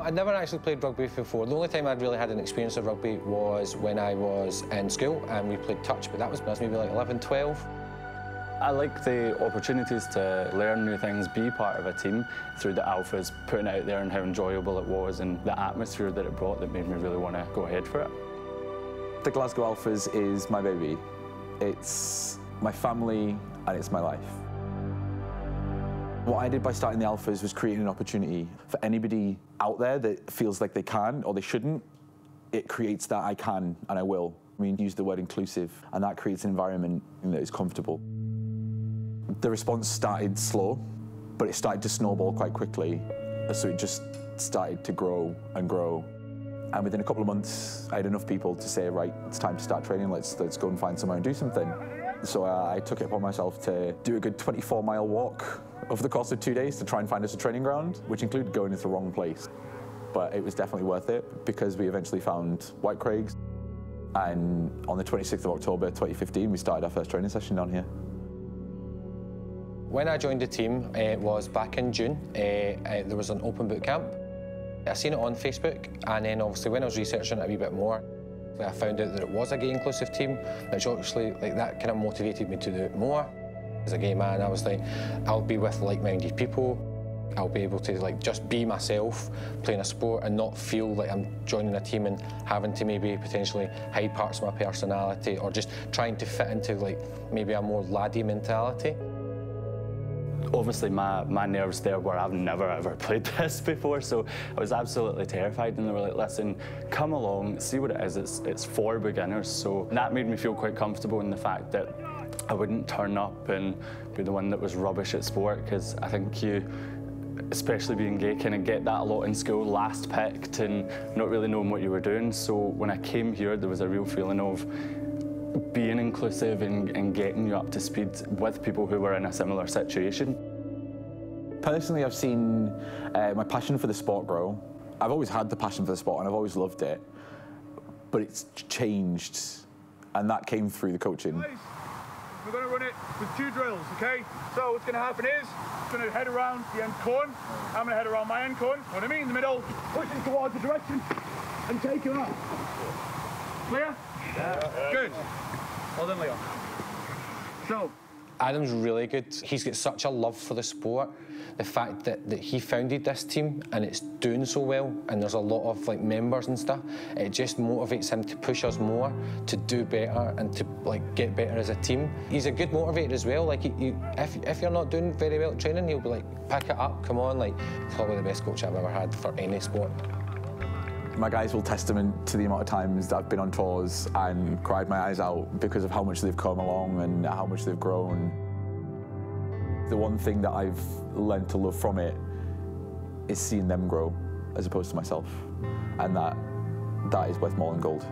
I'd never actually played rugby before. The only time I'd really had an experience of rugby was when I was in school and we played touch, but that was maybe like 11, 12. I like the opportunities to learn new things, be part of a team through the Alphas, putting it out there and how enjoyable it was and the atmosphere that it brought that made me really want to go ahead for it. The Glasgow Alphas is my baby. It's my family and it's my life. What I did by starting the Alphas was creating an opportunity for anybody out there that feels like they can or they shouldn't. It creates that I can and I will. We use the word inclusive, and that creates an environment that is comfortable. The response started slow, but it started to snowball quite quickly. So it just started to grow and grow. And within a couple of months, I had enough people to say, right, it's time to start training. Let's go and find somewhere and do something. So I took it upon myself to do a good 24-mile walk over the course of 2 days to try and find us a training ground, which included going into the wrong place. But it was definitely worth it because we eventually found White Craigs. And on the 26th of October 2015, we started our first training session down here. When I joined the team, it was back in June. There was an open boot camp. I seen it on Facebook, and then obviously when I was researching it a wee bit more, I found out that it was a gay inclusive team, which actually that kind of motivated me to do it more. As a gay man, I was like, I'll be with like-minded people. I'll be able to just be myself, playing a sport, and not feel like I'm joining a team and having to maybe potentially hide parts of my personality or just trying to fit into maybe a more laddie mentality. Obviously, my nerves there were I've never ever played this before, so I was absolutely terrified. And they were like, listen, come along, see what it is. It's for beginners. So that made me feel quite comfortable in the fact that I wouldn't turn up and be the one that was rubbish at sport, because I think you, especially being gay, kind of get that a lot in school, last picked and not really knowing what you were doing. So when I came here, there was a real feeling of being inclusive and getting you up to speed with people who were in a similar situation. Personally, I've seen my passion for the sport grow. I've always had the passion for the sport and I've always loved it, but it's changed, and that came through the coaching. We're going to run it with 2 drills, okay? So what's going to happen is, I'm going to head around the end cone, I'm going to head around my end cone, know what I mean, in the middle, pushing towards the direction, and take him up. Clear? Yeah. Good. Well done, Leon. So. Adam's really good. He's got such a love for the sport. The fact that he founded this team and it's doing so well, and there's a lot of members and stuff, it just motivates him to push us more to do better and to get better as a team. He's a good motivator as well. If you're not doing very well at training, he'll be like, pick it up, come on. Probably the best coach I've ever had for any sport. My guys will testament to the amount of times that I've been on tours and cried my eyes out because of how much they've come along and how much they've grown. The one thing that I've learned to love from it is seeing them grow as opposed to myself, and that is worth more than gold.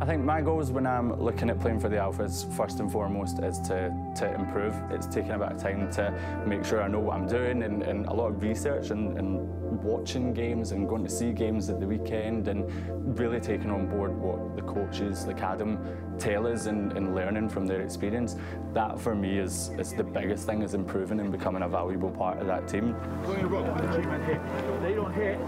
I think my goals when I'm looking at playing for the Alphas, first and foremost, is to improve. It's taking a bit of time to make sure I know what I'm doing, and a lot of research and watching games and going to see games at the weekend and really taking on board what the coaches like Adam tell us and learning from their experience. That for me is the biggest thing, is improving and becoming a valuable part of that team. They don't hit.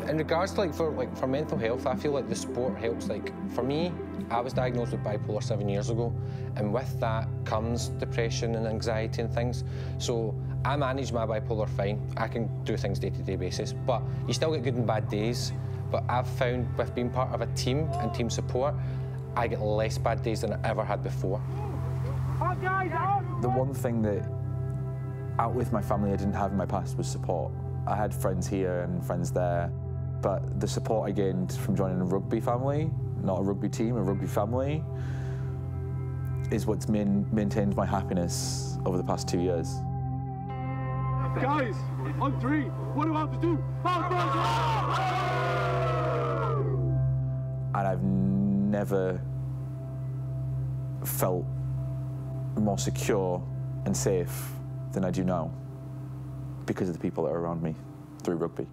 In regards to for mental health, I feel like the sport helps. For me, I was diagnosed with bipolar 7 years ago, and with that comes depression and anxiety and things. So I manage my bipolar fine. I can do things day-to-day basis, but you still get good and bad days. But I've found with being part of a team and team support, I get less bad days than I ever had before. The one thing that out with my family I didn't have in my past was support. I had friends here and friends there, but the support I gained from joining a rugby family, not a rugby team, a rugby family, is what's maintained my happiness over the past 2 years. Guys, on 3, what do I have to do? And I've never felt more secure and safe than I do now because of the people that are around me through rugby.